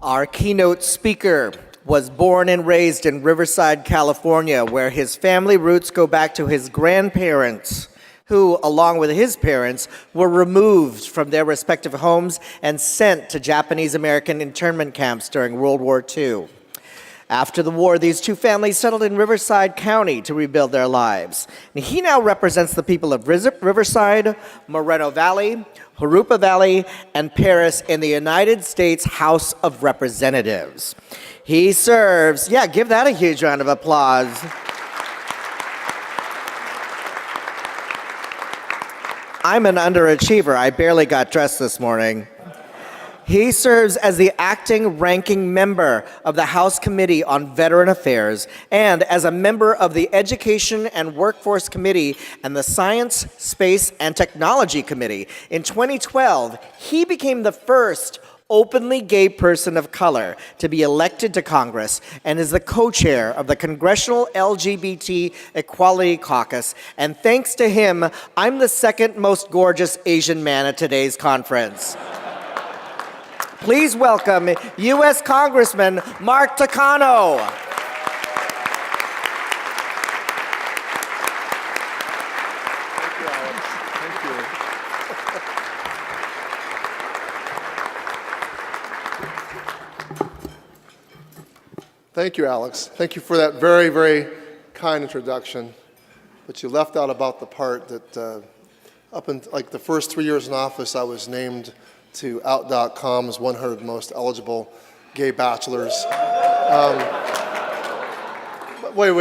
Our keynote speaker was born and raised in Riverside, California, where his family roots go back to his grandparents, who, along with his parents, were removed from their respective homes and sent to Japanese-American internment camps during World War II. After the war, these two families settled in Riverside County to rebuild their lives. And he now represents the people of Riverside, Moreno Valley, Jurupa Valley, and Paris in the United States House of Representatives. He serves, yeah, give that a huge round of applause. I'm an underachiever. I barely got dressed this morning. He serves as the acting ranking member of the House Committee on Veteran Affairs and as a member of the Education and Workforce Committee and the Science, Space, and Technology Committee. In 2012, he became the first openly gay person of color to be elected to Congress and is the co-chair of the Congressional LGBT Equality Caucus. And thanks to him, I'm the second most gorgeous Asian man at today's conference. Please welcome U.S. Congressman MarkTakano. Thank you, Alex. Thank you, Alex. Thank you for that very, very kind introduction. But you left out about the part that up in like the first 3 years in office, I was named to Out.com's 100 most eligible gay bachelors. Wait.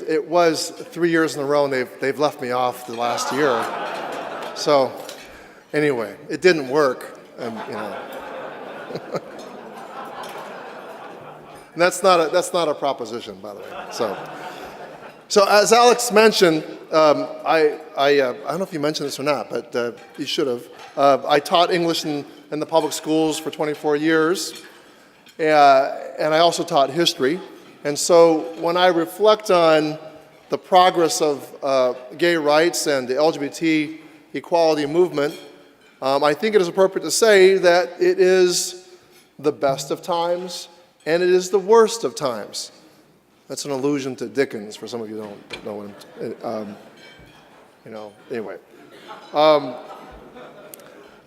It was 3 years in a row, and they've left me off the last year. So, anyway, it didn't work, and you know. And that's not a proposition, by the way. So as Alex mentioned, I don't know if you mentioned this or not, but you should have. I taught English in the public schools for 24 years, and I also taught history. And so when I reflect on the progress of gay rights and the LGBT equality movement, I think it is appropriate to say that it is the best of times and it is the worst of times. That's an allusion to Dickens, for some of you who don't know what anyway.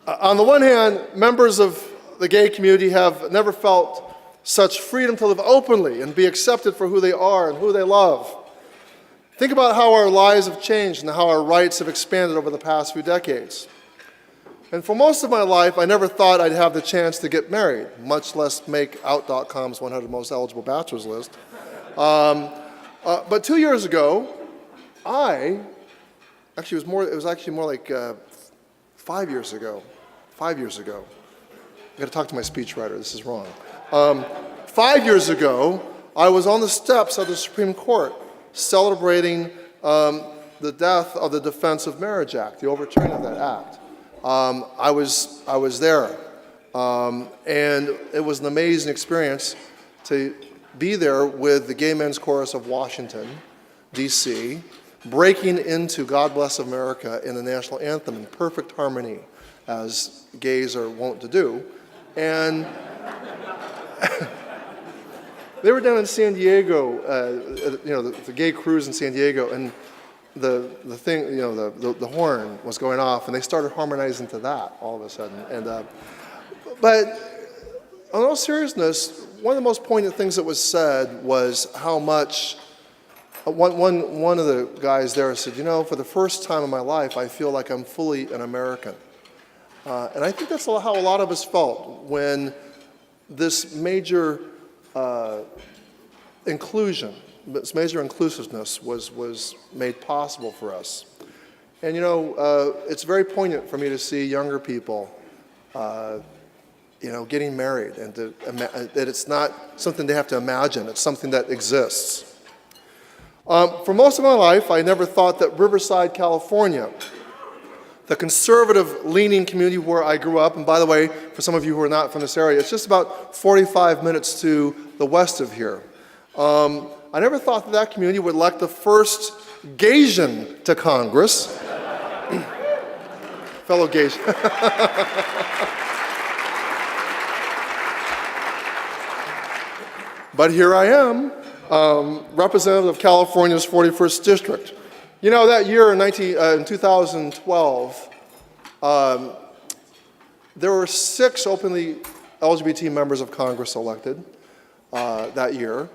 On the one hand, members of the gay community have never felt such freedom to live openly and be accepted for who they are and who they love. Think about how our lives have changed and how our rights have expanded over the past few decades. And for most of my life, I never thought I'd have the chance to get married, much less make Out.com's 100 most eligible bachelors list. But 2 years ago, it was actually more like 5 years ago. 5 years ago. I got to talk to my speechwriter, this is wrong. 5 years ago, I was on the steps of the Supreme Court celebrating the death of the Defense of Marriage Act, the overturning of that act. I was there, and it was an amazing experience to be there with the Gay Men's Chorus of Washington, D.C., breaking into God Bless America in the national anthem in perfect harmony, as gays are wont to do. And they were down in San Diego, the gay cruise in San Diego, and the thing, the horn was going off, and they started harmonizing to that all of a sudden. And but in all seriousness, one of the most poignant things that was said was how much. One of the guys there said, for the first time in my life, I feel like I'm fully an American. And I think that's how a lot of us felt when this major inclusion, this major inclusiveness was made possible for us. And it's very poignant for me to see younger people, getting married, and that it's not something they have to imagine, it's something that exists. For most of my life, I never thought that Riverside, California, the conservative-leaning community where I grew up, and by the way, for some of you who are not from this area, it's just about 45 minutes to the west of here. I never thought that community would elect the first Gaysian to Congress. Fellow Gaysian. But here I am, representative of California's 41st District. You know, that year in 2012, there were 6 openly LGBT members of Congress elected that year.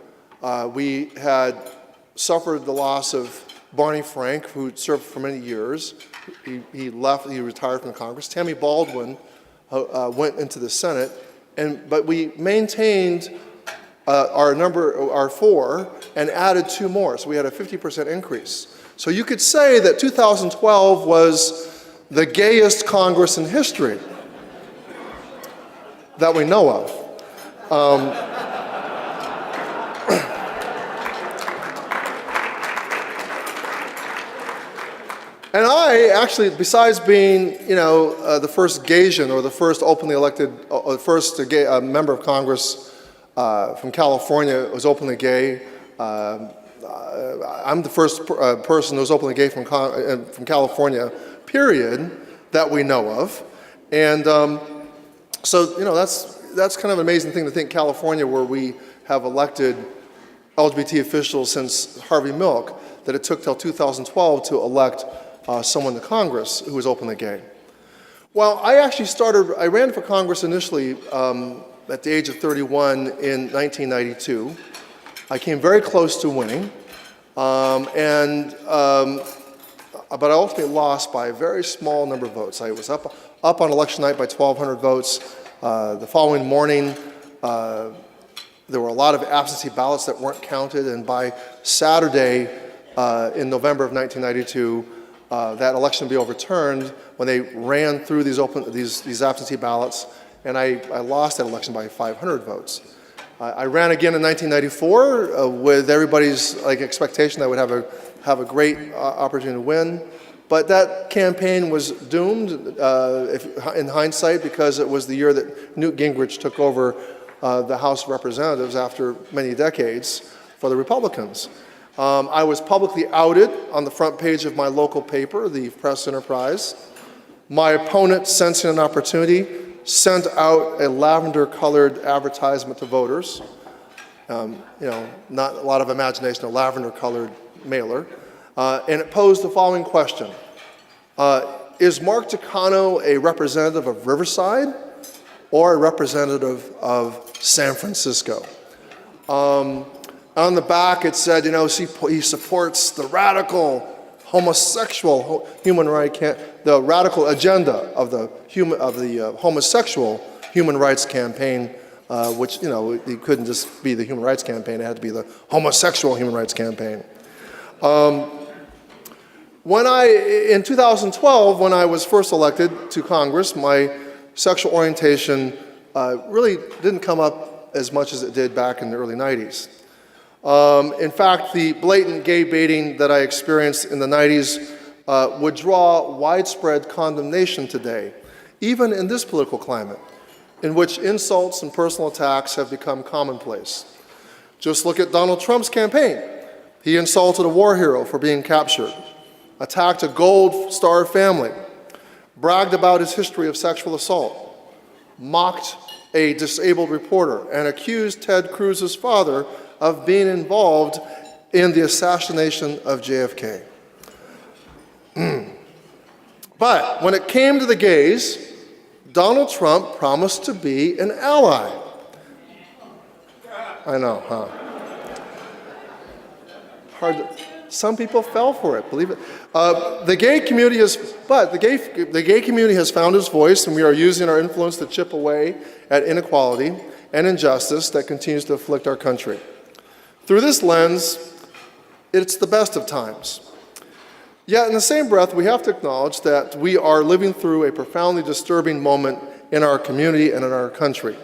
We had suffered the loss of Barney Frank, who served for many years. He retired from Congress. Tammy Baldwin went into the Senate, but we maintained our 4 and added 2 more, so we had a 50% increase. So you could say that 2012 was the gayest Congress in history that we know of. And I actually, besides being, the first Gaysian or the first openly elected, first gay member of Congress from California who was openly gay, I'm the first person who was openly gay from California, period, that we know of. And so, that's kind of an amazing thing to think California, where we have elected LGBT officials since Harvey Milk, that it took till 2012 to elect someone to Congress who was openly gay. Well, I ran for Congress initially at the age of 31 in 1992. I came very close to winning, but I ultimately lost by a very small number of votes. I was up on election night by 1,200 votes. The following morning, there were a lot of absentee ballots that weren't counted, and by Saturday in November of 1992, that election would be overturned when they ran through these absentee ballots, and I lost that election by 500 votes. I ran again in 1994 with everybody's expectation that I would have a great opportunity to win, but that campaign was doomed in hindsight, because it was the year that Newt Gingrich took over the House of Representatives after many decades for the Republicans. I was publicly outed on the front page of my local paper, the Press Enterprise. My opponent, sensing an opportunity, sent out a lavender-colored advertisement to voters. Not a lot of imagination, a lavender-colored mailer. And it posed the following question. Is Mark Takano a representative of Riverside or a representative of San Francisco? On the back it said, he supports the radical homosexual human right, the radical agenda of the homosexual human rights campaign, which it couldn't just be the human rights campaign; it had to be the homosexual human rights campaign. In 2012, when I was first elected to Congress, my sexual orientation really didn't come up as much as it did back in the early 90s. In fact, the blatant gay baiting that I experienced in the 90s would draw widespread condemnation today, even in this political climate, in which insults and personal attacks have become commonplace. Just look at Donald Trump's campaign. He insulted a war hero for being captured, attacked a Gold Star family, bragged about his history of sexual assault, mocked a disabled reporter, and accused Ted Cruz's father of being involved in the assassination of JFK. But when it came to the gays, Donald Trump promised to be an ally. I know, huh? Some people fell for it, believe it. The gay community has found its voice, and we are using our influence to chip away at inequality and injustice that continues to afflict our country. Through this lens, it's the best of times. Yet in the same breath, we have to acknowledge that we are living through a profoundly disturbing moment in our community and in our country.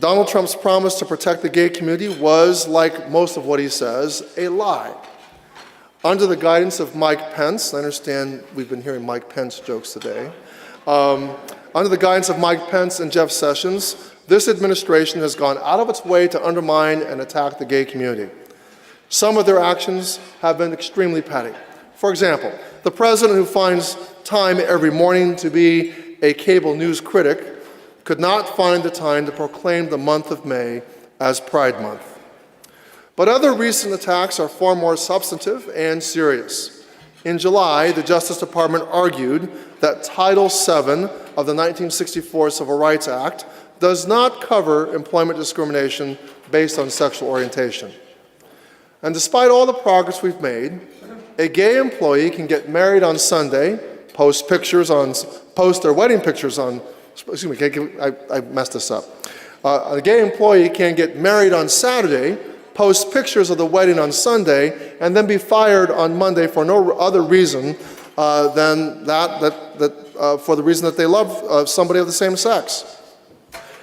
Donald Trump's promise to protect the gay community was, like most of what he says, a lie. Under the guidance of Mike Pence, I understand we've been hearing Mike Pence jokes today. Under the guidance of Mike Pence and Jeff Sessions, this administration has gone out of its way to undermine and attack the gay community. Some of their actions have been extremely petty. For example, the president, who finds time every morning to be a cable news critic, could not find the time to proclaim the month of May as Pride Month. But other recent attacks are far more substantive and serious. In July, the Justice Department argued that Title VII of the 1964 Civil Rights Act does not cover employment discrimination based on sexual orientation. And despite all the progress we've made, a gay employee can get married on Sunday, post their wedding pictures on, excuse me, I messed this up. A gay employee can get married on Saturday, post pictures of the wedding on Sunday, and then be fired on Monday for no other reason than for the reason that they love somebody of the same sex.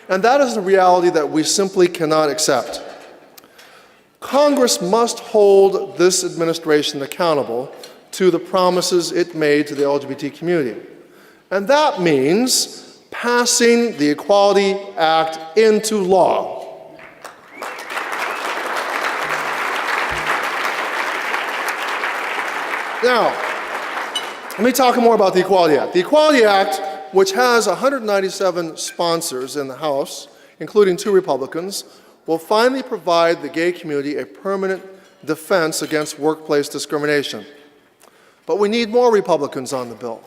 And that is a reality that we simply cannot accept. Congress must hold this administration accountable to the promises it made to the LGBT community. And that means passing the Equality Act into law. Now, let me talk more about the Equality Act. The Equality Act, which has 197 sponsors in the House, including 2 Republicans, will finally provide the gay community a permanent defense against workplace discrimination. But we need more Republicans on the bill.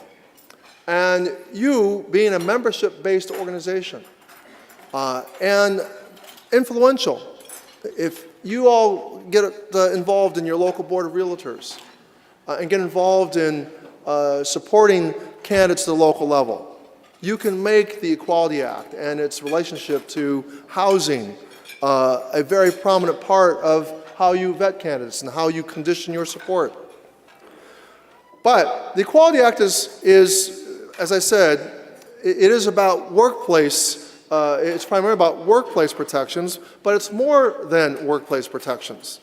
And you, being a membership-based organization and influential, if you all get involved in your local board of realtors and get involved in supporting candidates at the local level, you can make the Equality Act and its relationship to housing a very prominent part of how you vet candidates and how you condition your support. But the Equality Act is, as I said, it is about workplace, it's primarily about workplace protections, but it's more than workplace protections.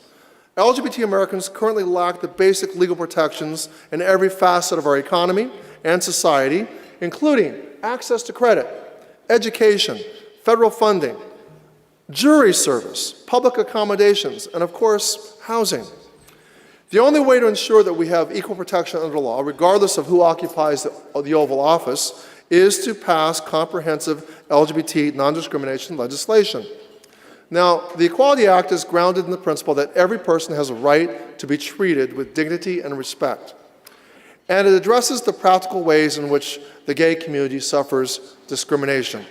LGBT Americans currently lack the basic legal protections in every facet of our economy and society, including access to credit, education, federal funding, jury service, public accommodations, and of course, housing. The only way to ensure that we have equal protection under law, regardless of who occupies the Oval Office, is to pass comprehensive LGBT non-discrimination legislation. Now, the Equality Act is grounded in the principle that every person has a right to be treated with dignity and respect. And it addresses the practical ways in which the gay community suffers discrimination.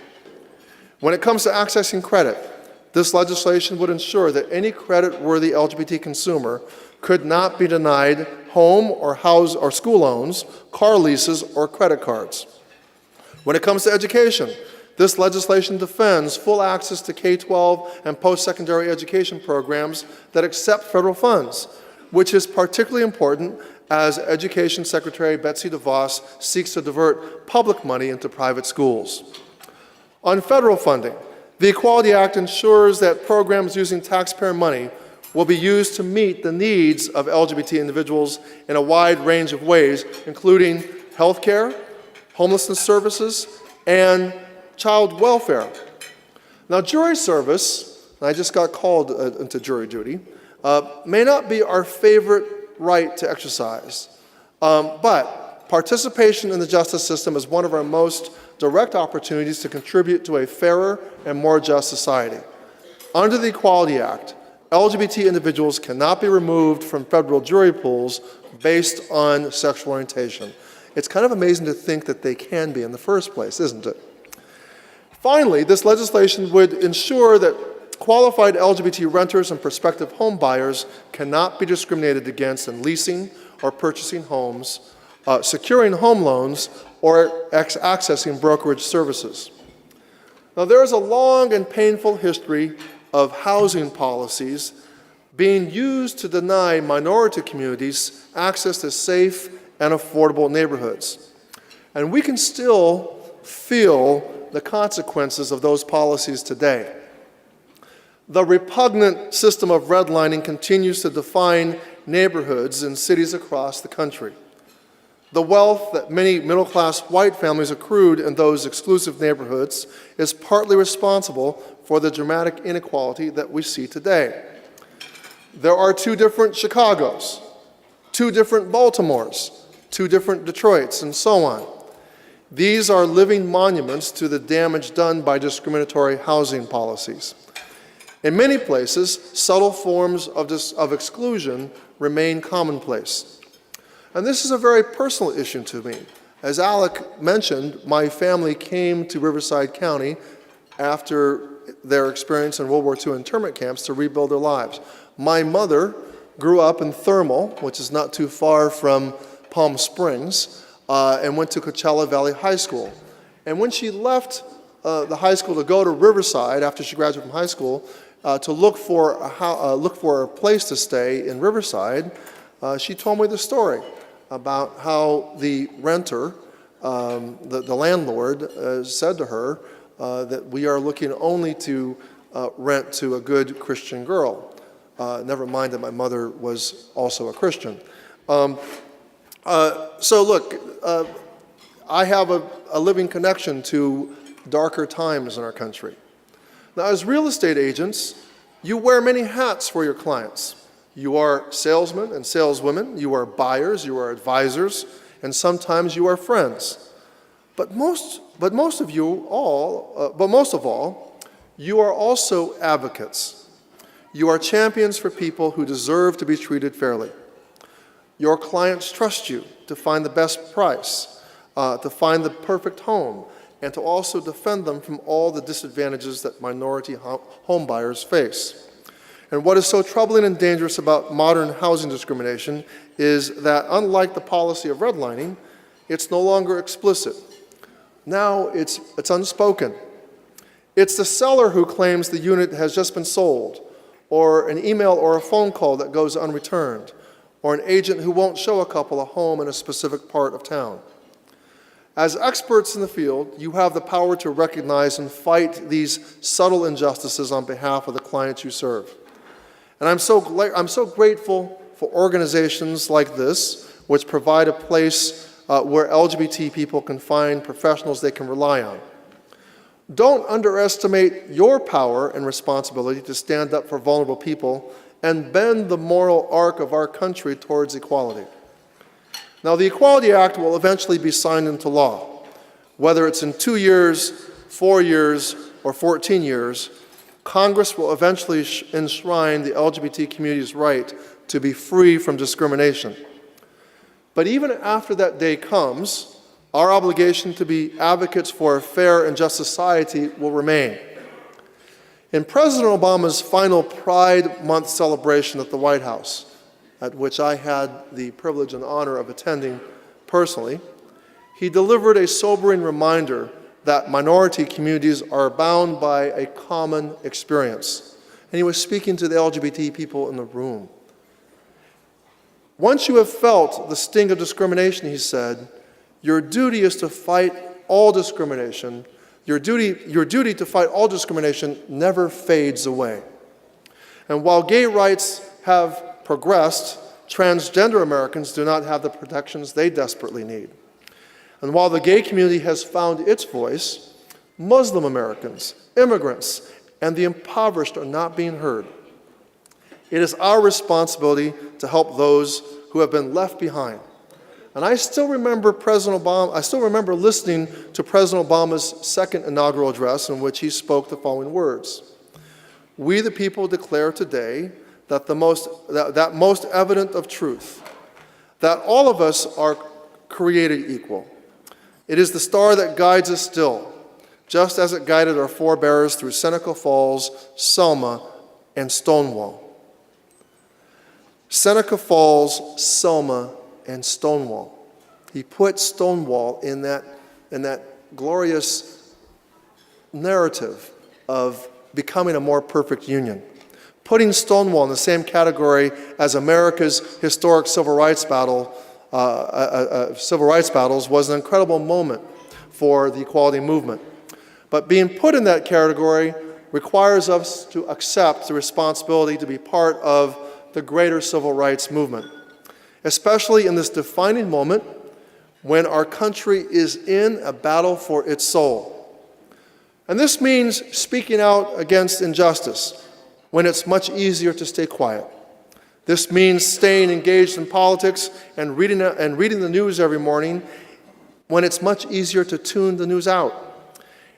When it comes to accessing credit, this legislation would ensure that any credit-worthy LGBT consumer could not be denied home or house or school loans, car leases, or credit cards. When it comes to education, this legislation defends full access to K-12 and post-secondary education programs that accept federal funds, which is particularly important as Education Secretary Betsy DeVos seeks to divert public money into private schools. On federal funding, the Equality Act ensures that programs using taxpayer money will be used to meet the needs of LGBT individuals in a wide range of ways, including health care, homelessness services, and child welfare. Now, jury service, and I just got called into jury duty, may not be our favorite right to exercise, but participation in the justice system is one of our most direct opportunities to contribute to a fairer and more just society. Under the Equality Act, LGBT individuals cannot be removed from federal jury pools based on sexual orientation. It's kind of amazing to think that they can be in the first place, isn't it? Finally, this legislation would ensure that qualified LGBT renters and prospective home buyers cannot be discriminated against in leasing or purchasing homes, securing home loans, or accessing brokerage services. Now, there is a long and painful history of housing policies being used to deny minority communities access to safe and affordable neighborhoods. And we can still feel the consequences of those policies today. The repugnant system of redlining continues to define neighborhoods in cities across the country. The wealth that many middle-class white families accrued in those exclusive neighborhoods is partly responsible for the dramatic inequality that we see today. There are 2 different Chicagos, 2 different Baltimores, 2 different Detroits, and so on. These are living monuments to the damage done by discriminatory housing policies. In many places, subtle forms of exclusion remain commonplace. And this is a very personal issue to me. As Alec mentioned, my family came to Riverside County after their experience in World War II internment camps to rebuild their lives. My mother grew up in Thermal, which is not too far from Palm Springs, and went to Coachella Valley High School. And when she left the high school to go to Riverside after she graduated from high school to look for a place to stay in Riverside, she told me the story about how the renter, the landlord, said to her that we are looking only to rent to a good Christian girl. Never mind that my mother was also a Christian. So look, I have a living connection to darker times in our country. Now, as real estate agents, you wear many hats for your clients. You are salesmen and saleswomen, you are buyers, you are advisors, and sometimes you are friends. But most of all, you are also advocates. You are champions for people who deserve to be treated fairly. Your clients trust you to find the best price, to find the perfect home, and to also defend them from all the disadvantages that minority home buyers face. And what is so troubling and dangerous about modern housing discrimination is that, unlike the policy of redlining, it's no longer explicit. Now it's unspoken. It's the seller who claims the unit has just been sold, or an email or a phone call that goes unreturned, or an agent who won't show a couple a home in a specific part of town. As experts in the field, you have the power to recognize and fight these subtle injustices on behalf of the clients you serve. And I'm so grateful for organizations like this, which provide a place where LGBT people can find professionals they can rely on. Don't underestimate your power and responsibility to stand up for vulnerable people and bend the moral arc of our country towards equality. Now, the Equality Act will eventually be signed into law. Whether it's in 2 years, 4 years, or 14 years, Congress will eventually enshrine the LGBT community's right to be free from discrimination. But even after that day comes, our obligation to be advocates for a fair and just society will remain. In President Obama's final Pride Month celebration at the White House, at which I had the privilege and honor of attending personally, he delivered a sobering reminder that minority communities are bound by a common experience. And he was speaking to the LGBT people in the room. Once you have felt the sting of discrimination, he said, your duty is to fight all discrimination. Your duty to fight all discrimination never fades away. And while gay rights have progressed, transgender Americans do not have the protections they desperately need. And while the gay community has found its voice, Muslim Americans, immigrants, and the impoverished are not being heard. It is our responsibility to help those who have been left behind. And I still remember listening to President Obama's second inaugural address, in which he spoke the following words: "We the people declare today that most evident of truth, that all of us are created equal. It is the star that guides us still, just as it guided our forebears through Seneca Falls, Selma, and Stonewall." Seneca Falls, Selma, and Stonewall. He put Stonewall in that glorious narrative of becoming a more perfect union. Putting Stonewall in the same category as America's historic civil rights battles was an incredible moment for the equality movement. But being put in that category requires us to accept the responsibility to be part of the greater civil rights movement, especially in this defining moment when our country is in a battle for its soul. And this means speaking out against injustice when it's much easier to stay quiet. This means staying engaged in politics and reading the news every morning when it's much easier to tune the news out.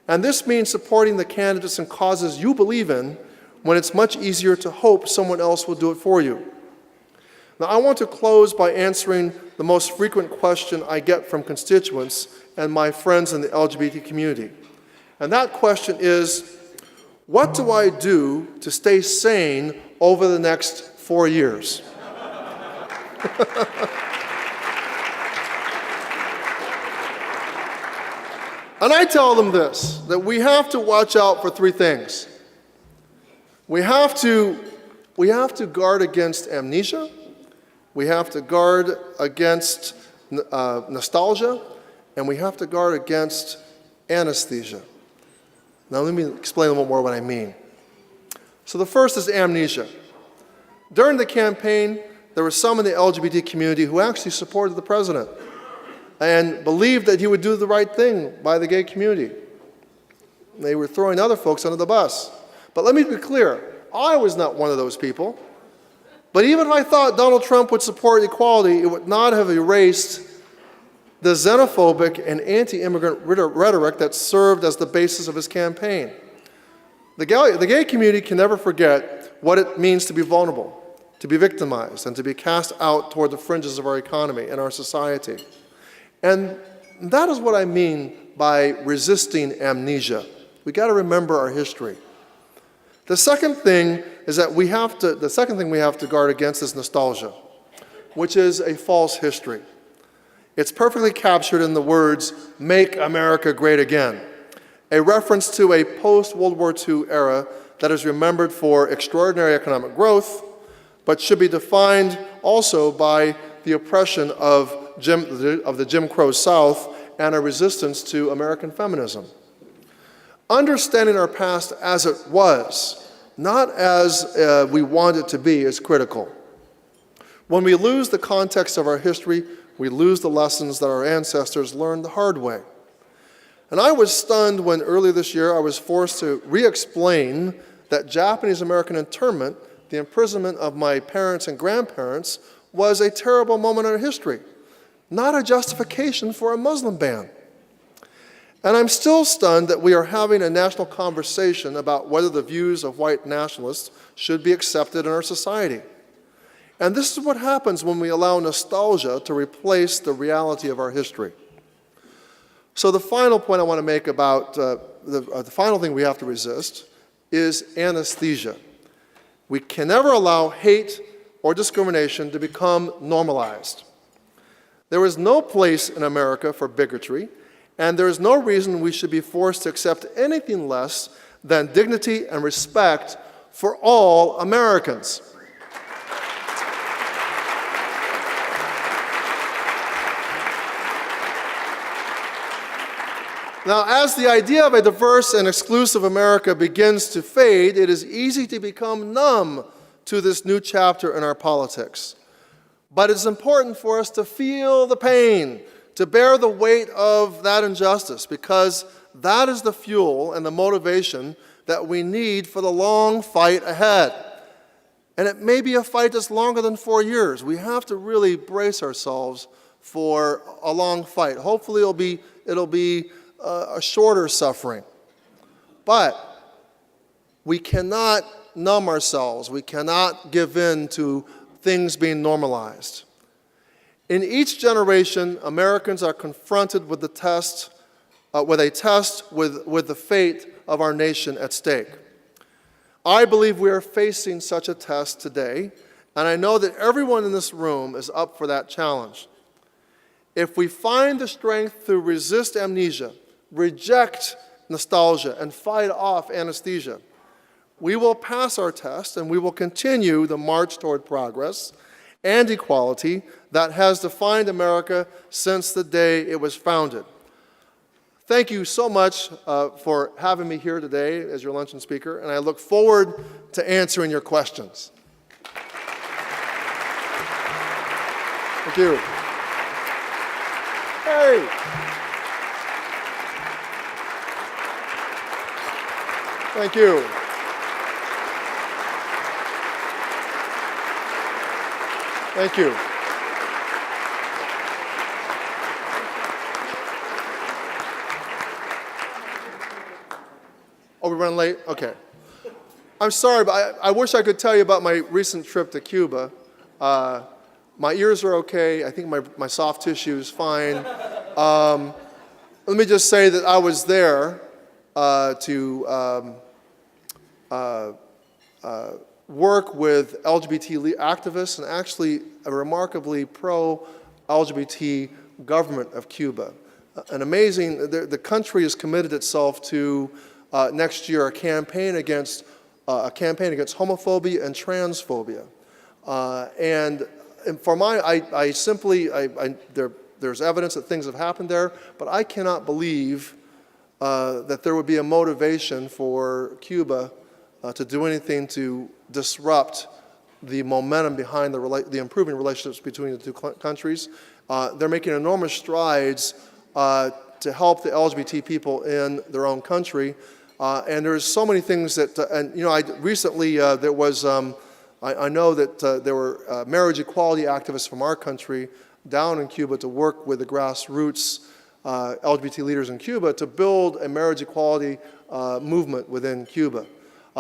And this means supporting the candidates and causes you believe in when it's much easier to hope someone else will do it for you. Now, I want to close by answering the most frequent question I get from constituents and my friends in the LGBT community. And that question is, what do I do to stay sane over the next 4 years? And I tell them this, that we have to watch out for three things. We have to guard against amnesia. We have to guard against nostalgia. And we have to guard against anesthesia. Now let me explain a little more what I mean. So the first is amnesia. During the campaign, there were some in the LGBT community who actually supported the president and believed that he would do the right thing by the gay community. They were throwing other folks under the bus. But let me be clear, I was not one of those people. But even if I thought Donald Trump would support equality, it would not have erased the xenophobic and anti-immigrant rhetoric that served as the basis of his campaign. The gay community can never forget what it means to be vulnerable, to be victimized, and to be cast out toward the fringes of our economy and our society. And that is what I mean by resisting amnesia. We got to remember our history. The second thing we have to guard against is nostalgia, which is a false history. It's perfectly captured in the words, "Make America Great Again," a reference to a post-World War II era that is remembered for extraordinary economic growth, but should be defined also by the oppression of the Jim Crow South and a resistance to American feminism. Understanding our past as it was, not as we want it to be, is critical. When we lose the context of our history, we lose the lessons that our ancestors learned the hard way. And I was stunned when earlier this year I was forced to re-explain that Japanese-American internment, the imprisonment of my parents and grandparents, was a terrible moment in our history, not a justification for a Muslim ban. And I'm still stunned that we are having a national conversation about whether the views of white nationalists should be accepted in our society. And this is what happens when we allow nostalgia to replace the reality of our history. So the final point I want to make about the final thing we have to resist is anesthesia. We can never allow hate or discrimination to become normalized. There is no place in America for bigotry, and there is no reason we should be forced to accept anything less than dignity and respect for all Americans. Now, as the idea of a diverse and exclusive America begins to fade, it is easy to become numb to this new chapter in our politics. But it's important for us to feel the pain, to bear the weight of that injustice, because that is the fuel and the motivation that we need for the long fight ahead. And it may be a fight that's longer than 4 years. We have to really brace ourselves for a long fight. Hopefully it'll be a shorter suffering. But we cannot numb ourselves. We cannot give in to things being normalized. In each generation, Americans are confronted with a test with the fate of our nation at stake. I believe we are facing such a test today, and I know that everyone in this room is up for that challenge. If we find the strength to resist amnesia, reject nostalgia, and fight off anesthesia, we will pass our test and we will continue the march toward progress and equality that has defined America since the day it was founded. Thank you so much for having me here today as your luncheon speaker, and I look forward to answering your questions. Thank you. Hey! Thank you. Thank you. Oh, we run late? Okay. I'm sorry, but I wish I could tell you about my recent trip to Cuba. My ears are okay. I think my soft tissue is fine. Let me just say that I was there to work with LGBT activists and actually a remarkably pro-LGBT government of Cuba. An amazing, the country has committed itself to next year a campaign against homophobia and transphobia. And for there's evidence that things have happened there, but I cannot believe that there would be a motivation for Cuba to do anything to disrupt the momentum behind the improving relationships between the two countries. They're making enormous strides to help the LGBT people in their own country. And there's so many things that, recently there was, I know that there were marriage equality activists from our country down in Cuba to work with the grassroots LGBT leaders in Cuba to build a marriage equality movement within Cuba.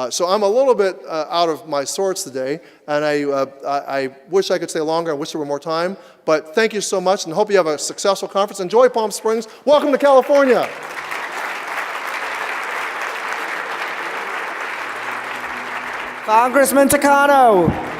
So I'm a little bit out of my sorts today, and I wish I could stay longer. I wish there were more time. But thank you so much, and hope you have a successful conference. Enjoy Palm Springs. Welcome to California. Congressman Takano.